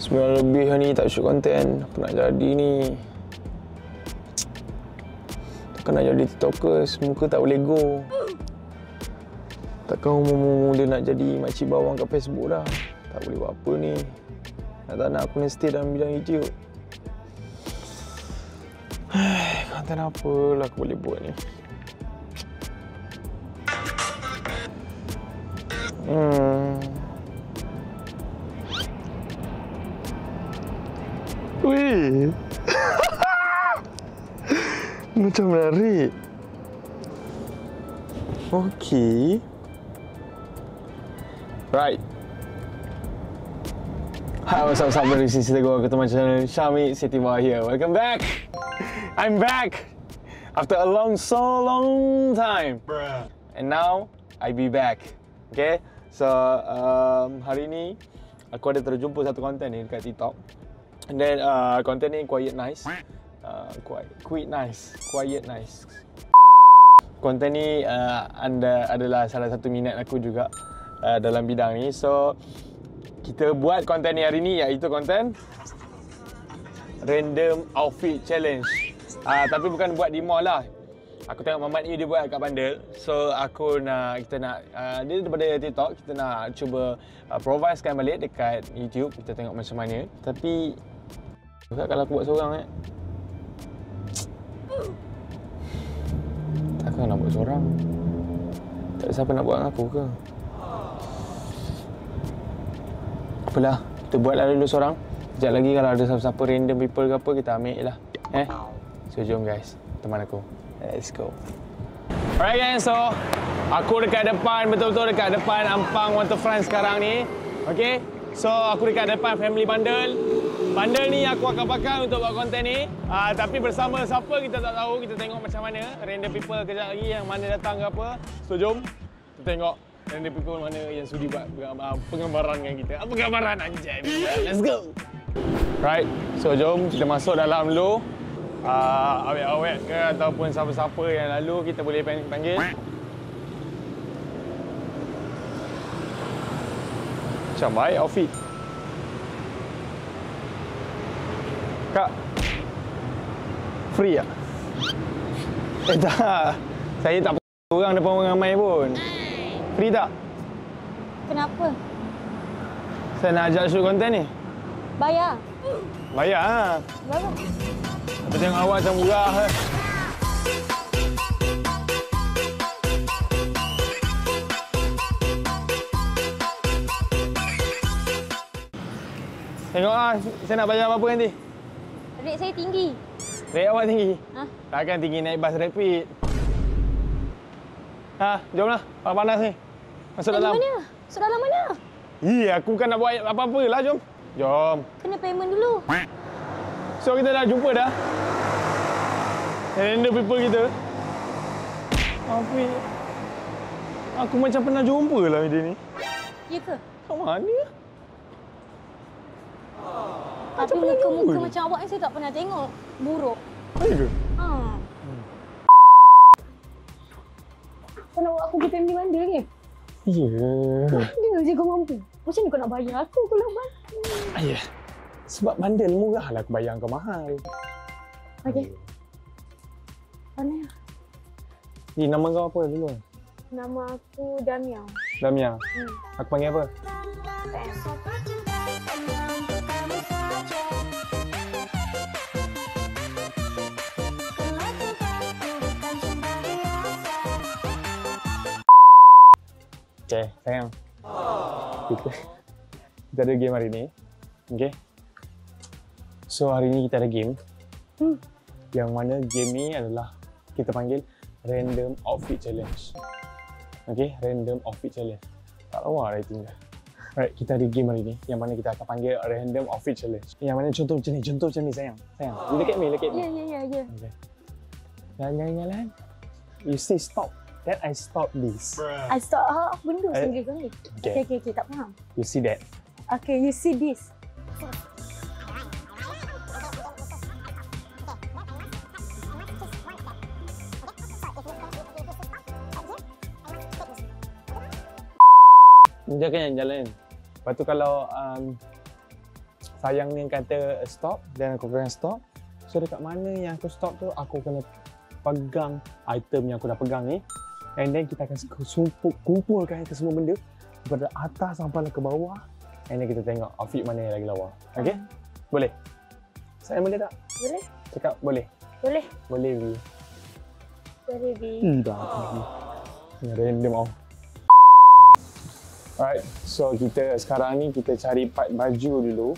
9 lebih ni tak shoot konten. Apa nak jadi ni? Takkan nak jadi tiktokers, muka tak boleh go. Takkan umur dia nak jadi makcik bawang kat Facebook dah. Tak boleh buat apa ni. Nak tak nak aku ni stay dalam bidang YouTube. Konten apa lah aku boleh buat ni? Wih. Macam menarik. Okey. Right. Hi, what's up, sahabat dari sisi Teguh. Ketemu channel Syamik Setiwa here. Welcome back. I'm back after a so long time. Bruh. And now I be back. Okay. So hari ni aku ada terjumpa satu konten ni dekat TikTok. And then konten ni quiet nice. Quiet nice. Konten ni adalah salah satu minat aku juga dalam bidang ni. So kita buat konten ni hari ni, iaitu konten random outfit challenge. Tapi bukan buat di mall lah. Aku tengok Mamat ni dia buat kat bandar. So kita nak dia daripada TikTok, kita nak cuba provisekan balik dekat YouTube. Kita tengok macam mana. Tapi kalau aku buat seorang takkan nak buat seorang. Tak ada siapa nak buat dengan aku ke? Apalah, kita buatlah dulu seorang. Sekejap lagi kalau ada siapa-siapa random people ke apa, kita ambil lah. So jom guys, teman aku. Let's go. Alright guys, so aku dekat depan, betul-betul dekat depan Ampang Waterfront sekarang ni. Okay, so aku dekat depan Family Bundle. Bundle ni aku akan pakai untuk buat konten ni. Tapi bersama siapa kita tak tahu, kita tengok macam mana. Random people kejap lagi yang mana datang ke apa. So jom kita tengok random people mana yang sudi buat penggambaran dengan kita. Apa gambaran anjay. Let's go. Right, so jom kita masuk dalam dulu. Awet-awet ke ataupun siapa-siapa yang lalu kita boleh panggil. Macam baik outfit. Kak, free tak? Tak. Saya tak orang depan orang ramai pun. Free tak? Kenapa? Saya nak ajak shoot konten ni. Bayar. Bayar ha? Berapa? Apa tengok awak macam murah. Tengok saya nak bayar apa nanti? Rate saya tinggi. Rate awak tinggi? Ha? Takkan tinggi naik bas rapid. Jomlah. Panas ni. Masuk dalam. Mana? Masuk dalam mana? Aku bukan nak buat apa-apa lah. Jom. Jom. Kena payment dulu. So kita dah jumpa dah. Random people kita. Aku macam pernah jumpa lah dia ni. Ya ke? Kat mana? Tapi muka-muka macam awak ni saya tak pernah tengok. Buruk. Ya ke? Kau nak buat aku pergi family bundle ke? Ya. Ada je kau mampu. Macam ni kau nak bayar aku kalau bantu? Sebab bundle murah lah aku bayar kau mahal. Okey. Mana? Nama kau apa dulu? Nama aku Damia. Damia. Aku panggil apa? Okay, sayang. Kita ada game hari ni. Okay. So hari ni kita ada game. Yang mana game ni adalah kita panggil Random Outfit Challenge. Okay, Random Outfit Challenge. Tak lawa writing dah. Alright, kita ada game hari ni yang mana kita akan panggil Random Outfit Challenge. Yang mana contoh macam ni sayang. Sayang, look at me. Ya. Okay. Jalan-jalan. You say stop. Then I stop this. I stop benda sendiri kau ni. Okay. Okay, tak faham. You see that? Okay, you see this. Dia kan yang jalan. Lepas tu kalau sayang ni kata stop dan aku kena stop. So dekat mana yang aku stop tu, aku kena pegang item yang aku dah pegang ni. And then kita akan kumpulkan ke semua benda daripada atas sampai ke bawah. And then kita tengok outfit mana yang lagi lawa. Okay? Boleh? Saya boleh tak? Boleh. Cakap boleh? Boleh. Boleh, Vi. Boleh, Bi. Dah. Ni random tau. Alright, so kita sekarang ni kita cari part baju dulu.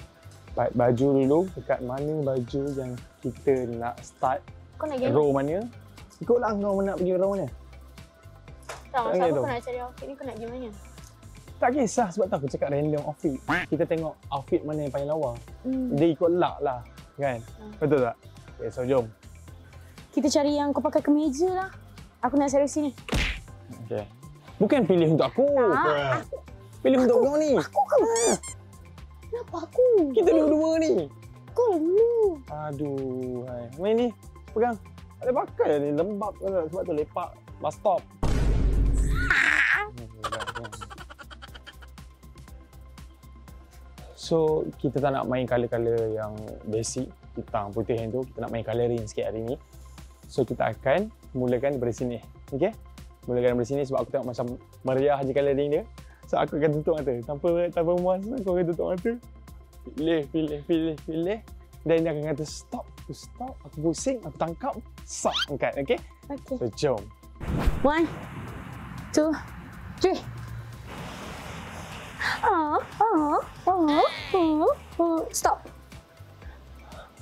Part baju dulu, dekat mana baju yang kita nak start. Kau nak game? Row mana? Ikutlah kau nak pergi row mana. Tak, Tak masa boleh aku tu. nak cari outfit ni, kau nak game mana? Tak kisah sebab tu aku cakap random outfit. Kita tengok outfit mana yang paling lawa. Dia ikut luck lah, kan? Betul tak? Okay, so jom. Kita cari yang kau pakai kemeja lah. Aku nak cari sini. Okay. Bukan pilih untuk aku. Pilih untuk kau ni. Aku ke? Kenapa aku? Kita dua-dua ni. Kau dulu. Aduh, hai. Main ni. Pegang. Tak boleh pakai ni. Lembab kan. Sebab tu lepak bus stop. So, kita tak nak main colour-colour yang basic. Hitam, putih yang tu. Kita nak main colouring sikit hari ni. So, kita akan mulakan daripada sini. Okay? Mulakan daripada sini sebab aku tengok macam meriah je colouring dia. So, aku akan tutup mata. Tanpa muas, aku akan tutup mata. Pilih. Dan dia akan kata stop. Aku stop. Aku pusing. Aku tangkap. Stop. Angkat. Okay? Okay. So, jom. 1, 2, 3. Stop.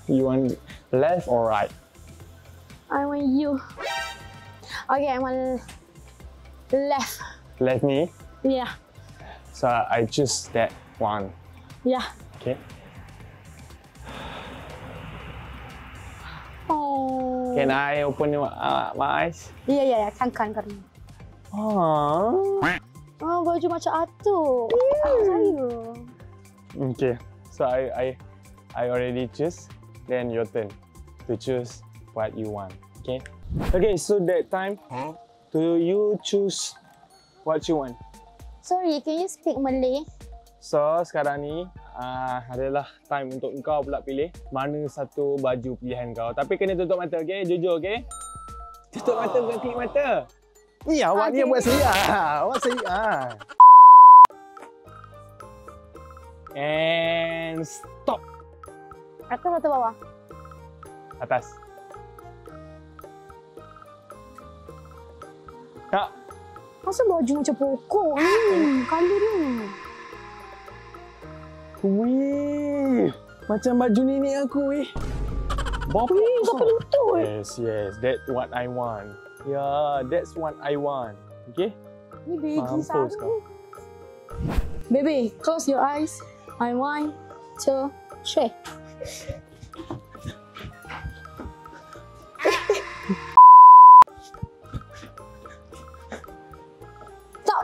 You want left or right? I want you. Okay, I want left. Left ni. Yeah. So, I choose that one. Yeah. Okay? Oh. Can I open my eyes? Ya. Kan. Oh. Oh, baju macam atuk. Aku saya. Okay. So, I already choose. Then your turn to choose what you want. Okay? Okay, so that time, do you choose what you want? Sorry, can you speak Malay? So, sekarang ni adalah time untuk kau pula pilih mana satu baju pilihan kau. Tapi kena tutup mata, okay? Jujur, okay? Tutup mata, bukan klip mata. Ni awak ni buat saya. Awak saya. And stop. Atas atau bawah? Atas. Kak. Masa baju macam pokok ni? Colour ni. Wih. Macam baju nenek aku, weh. Wih, sampai lutut. Yes. That's what I want. Yeah, that's what I want. Okay? Ni begi Mampus sana. kau. Baby, close your eyes. I 1, 2, 3. Stop.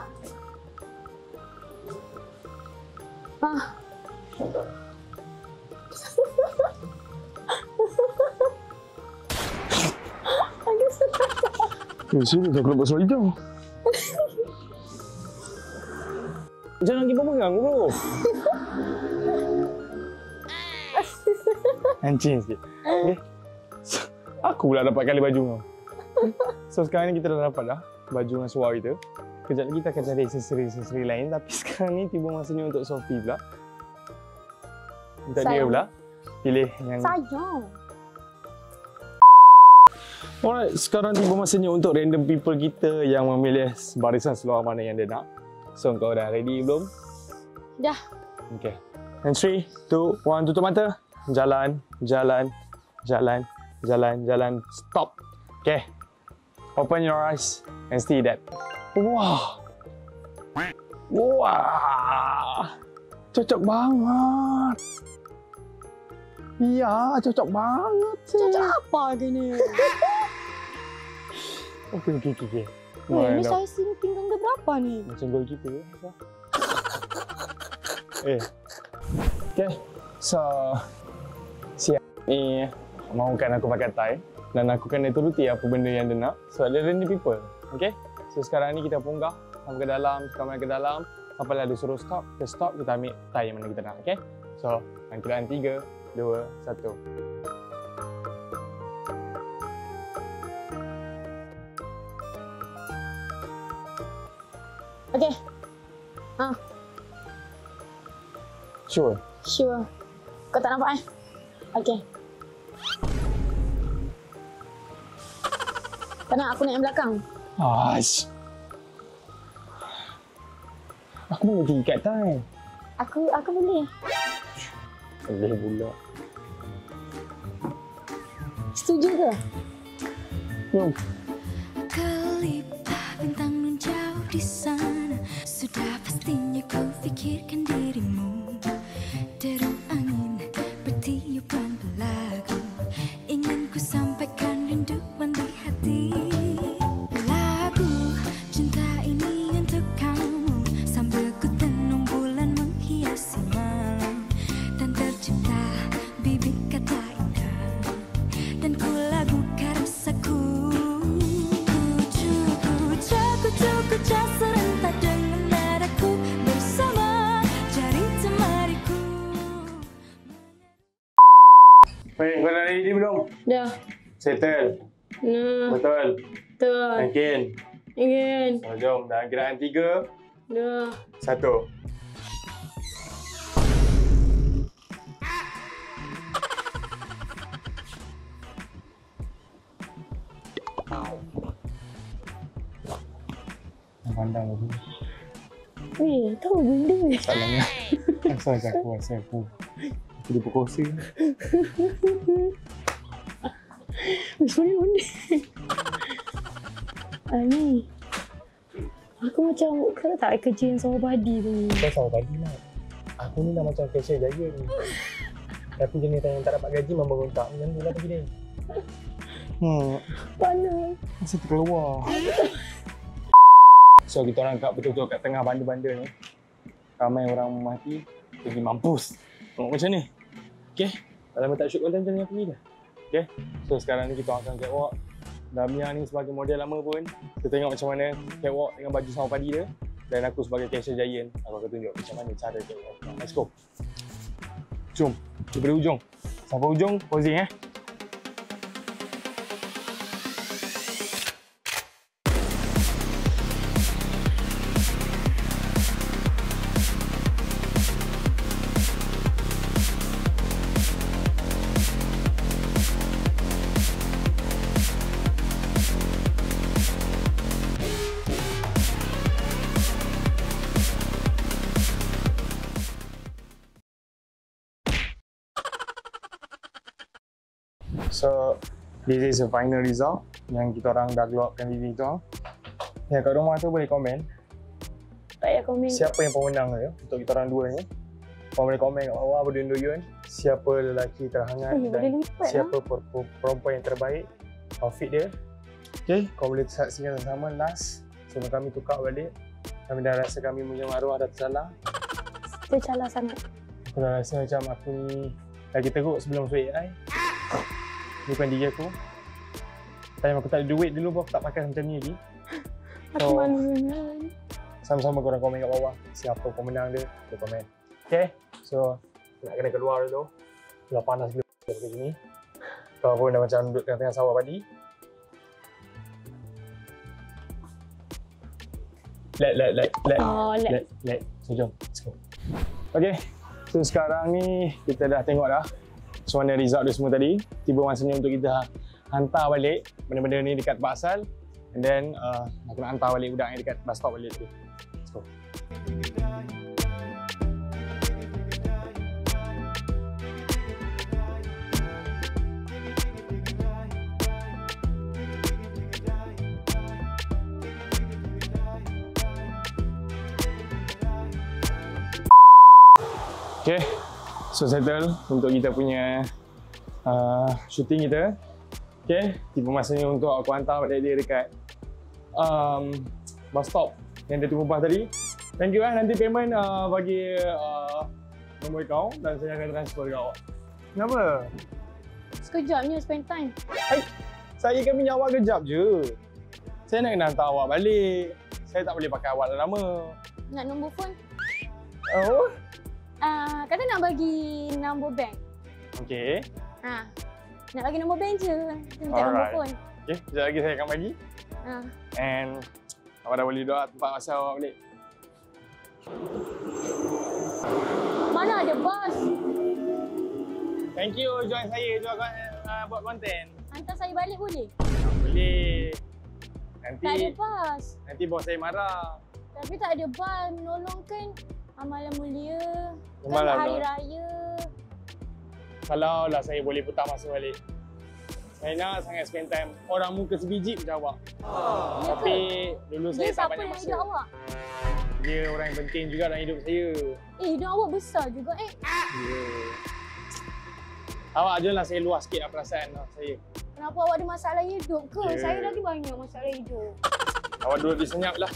Sini tak kena pasal hijau. Jangan kita pegang, bro. Hancing sikit. Okay. So, aku pula dapat kali baju kau. So sekarang ni kita dah dapat dah baju dengan seluar kita. Kejap lagi kita akan cari aksesori-aksesori lain. Tapi sekarang ni tiba masanya untuk Sophie pula. Untuk dia Sayang. pula pilih yang... Sayang. Alright, sekarang tiba masanya untuk random people kita yang memilih barisan seluar mana yang dia nak. So, kau dah ready belum? Dah. Okay. And 3, 2, 1, tutup mata. Jalan. Stop. Okay. Open your eyes and see that. Wah. Cocok banget. Ya, cocok banget. Cocok apa gini? Okay. Weh, ni sizing pinggang dia berapa ni? Macam goalkeeper. Okay. So, siap ni mahukan aku pakai tie dan aku kena turuti apa benda yang dia nak. So, ada random people. Okay. So, sekarang ni kita punggah sampai ke dalam, sampai ada suruh stop, kita stop, kita ambil tie yang mana kita nak. Okay. So, Angkatan 3, 2, 1. Okay. Sure. Sure. Kau tak nampak Okay. Tak nak aku naik yang belakang? Ash. Aku mau tinggi kat atas. Aku boleh. Boleh pula. Setuju ke? Kelipah bintang menjauh di sana, sudah pastinya kau fikirkan dirimu. Deru angin bertiup berlagu, ingin ku sampaikan rinduan di hati. Lagu cinta ini untuk kamu, sambil ku tenung bulan menghiasi malam, dan tercipta bibit kata indah, dan ku lagukan rasaku. Kucak serentak dengan nadaku, bersama jari temariku. Baik, kau dah ready belum? Dah. Settle. Nah. Betul. Betul. Yakin? Ingin. So, jom. Dalam gerakan 3, Dah. 1. Pandang lagi. Tahu benda ni. Salahnya. Asal aku. Aku diperkosa. Sebenarnya benda. Ni. Aku macam, kau tak kerja yang sama badi tu. Kau sama pagi lah. Aku ni dah macam cashier jaya ni. Tapi jenis yang tak dapat gaji memang berontak. Macam tu lah pergi dia. Panas. Masa terkeluar. So kita orang kat betul-betul kat tengah banda-banda ni. Ramai orang mati, pergi mampus. Tengok macam ni. Okay. Kalau tak shoot content macam ni, pergi dah. Okay. So sekarang ni kita akan catwalk. Damia ni sebagai model lama pun. Kita tengok macam mana catwalk dengan baju sama padi dia. Dan aku sebagai cashier giant, aku akan tunjuk macam mana cara catwalk. Let's go. Jom. Daripada ujung. Sampai ujung, posing So, this is the final result yang kita orang dah keluarkan diri tu. Ya, kat rumah tu boleh komen Tak payah komen. siapa yang pemenang dia untuk kita orang dua ni. Kau boleh komen kat bawah berduyun-duyun siapa lelaki terhangat Boleh dan lipat siapa perempuan yang terbaik, outfit dia. Okay, kau boleh saksikan sama last sebelum kami tukar balik. Kami dah rasa kami punya maruah dah tersalah. Tercalar sangat. Aku dah rasa macam aku ni lagi teruk sebelum masuk AI. Ni bukan diri aku. Time aku tak ada duit dulu pun aku tak pakai macam ni lagi. Aku malu dengan. Sama-sama korang komen kat bawah siapa pemenang dia, kita komen. Okay, so nak kena keluar dulu. Dah panas gila dekat sini. Kau pun dah macam duduk tengah-tengah sawah padi. Let. Oh, Let. So jom, let's go. Okay, so sekarang ni kita dah tengok dah macam mana result dia semua tadi. Tiba masanya untuk kita hantar balik benda-benda ni dekat tempat asal. And then aku nak hantar balik budak yang dekat bus stop balik tadi. Let's go. Okay, so settle untuk kita punya shooting kita. Okay, tiba masanya untuk aku hantar balik dia dekat bus stop yang dia tunggu bus tadi. Thank you nanti payment bagi nombor kau dan saya akan transfer kau. Kenapa? sekejapnya spend time. Saya kan minyak awak kejap je. Saya nak kena hantar awak balik. Saya tak boleh pakai awak dah lama. Nak nombor phone? Oh? Kata nak bagi number bank. Okay. Nak bagi nombor bank je. Minta nombor phone. Okay, sekejap lagi saya akan bagi. And awak dah boleh duduk tempat asal awak balik. Mana ada bas? Thank you join saya buat konten. Hantar saya balik boleh? Boleh. Tak ada bas. Nanti bos saya marah. Tapi tak ada bas. Menolongkan amalan mulia. Amalan Kan hari lah. raya. Kalau lah saya boleh putar masa balik. Saya nak sangat spend time. Orang muka sebiji macam awak. Tapi dulu saya Dia tak siapa banyak yang masa. hidup awak? Dia orang yang penting juga dalam hidup saya. Hidup awak besar juga Awak je lah saya luas sikit lah perasaan saya. Kenapa awak ada masalah hidup ke? Ya. Saya lagi banyak masalah hidup. Awak duduk di senyap lah.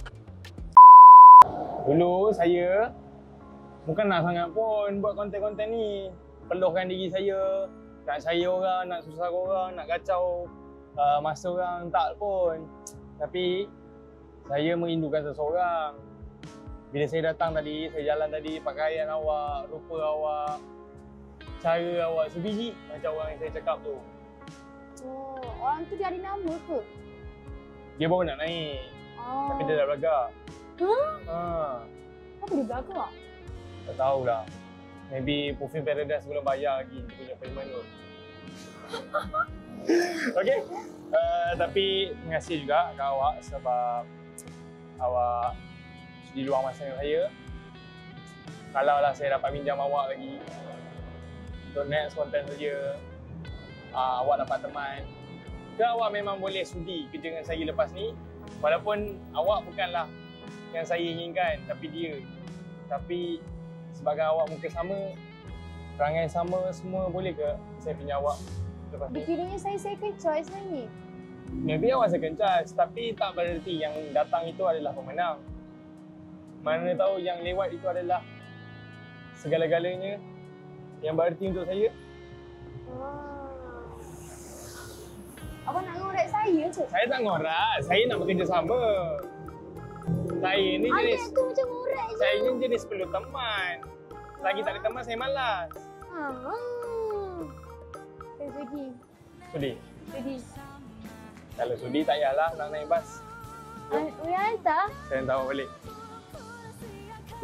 Dulu saya bukan nak sangat pun buat konten-konten ni. Peluhkan diri saya. Nak saya orang, nak susah orang, nak kacau masa orang, tak pun. Tapi saya merindukan seseorang. Bila saya datang tadi, saya jalan tadi, pakaian awak, rupa awak, cara awak sebiji macam orang yang saya cakap tu. Oh, orang tu dia ada nama ke? Dia baru nak naik. Tapi dia dah belagak. Apa dia belakang? Tak tahulah. Maybe Perfume Paradise belum bayar lagi dia punya payment tu. Okay. Tapi terima kasih juga kat awak sebab awak di luar masa dengan saya. Kalau lah saya dapat pinjam awak lagi untuk next konten saja, awak dapat teman. Ke awak memang boleh sudi kerja dengan saya lepas ni. Walaupun awak bukanlah yang saya inginkan, tapi dia. Tapi sebagai awak muka sama, perangai sama, semua boleh ke saya pinjam awak lepas ni? Dikiranya saya second choice lah ni. Maybe awak second choice, tapi tak berarti yang datang itu adalah pemenang. Mana tahu yang lewat itu adalah segala-galanya yang berarti untuk saya. Abang nak ngorek saya ke? Saya tak ngorak, saya nak bekerja sama. Saya ni jenis, Adik tu macam ngorek je. saya ni jenis perlu teman. Lagi tak ada teman, saya malas. Saya sudi. Sudi? Sudi. Kalau sudi tak payahlah nak naik bas. Boleh hantar? Saya hantar awak balik.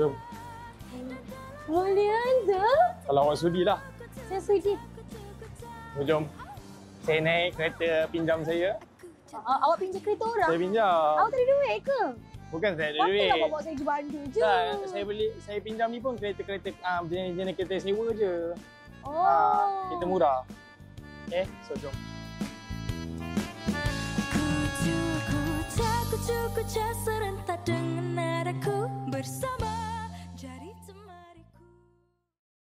Jom. Boleh hantar? Kalau awak sudi lah. Saya sudi. Jom. Saya naik kereta pinjam saya. Awak pinjam kereta orang? Saya pinjam. Awak tak ada duit ke? Bukan saya ada Patutlah duit. awak bawa saya pergi bandar je. Tak, saya pinjam ni pun kereta-kereta jenis kereta sewa je. Kereta murah. So jom. Ku takut serentak dengan nadaku.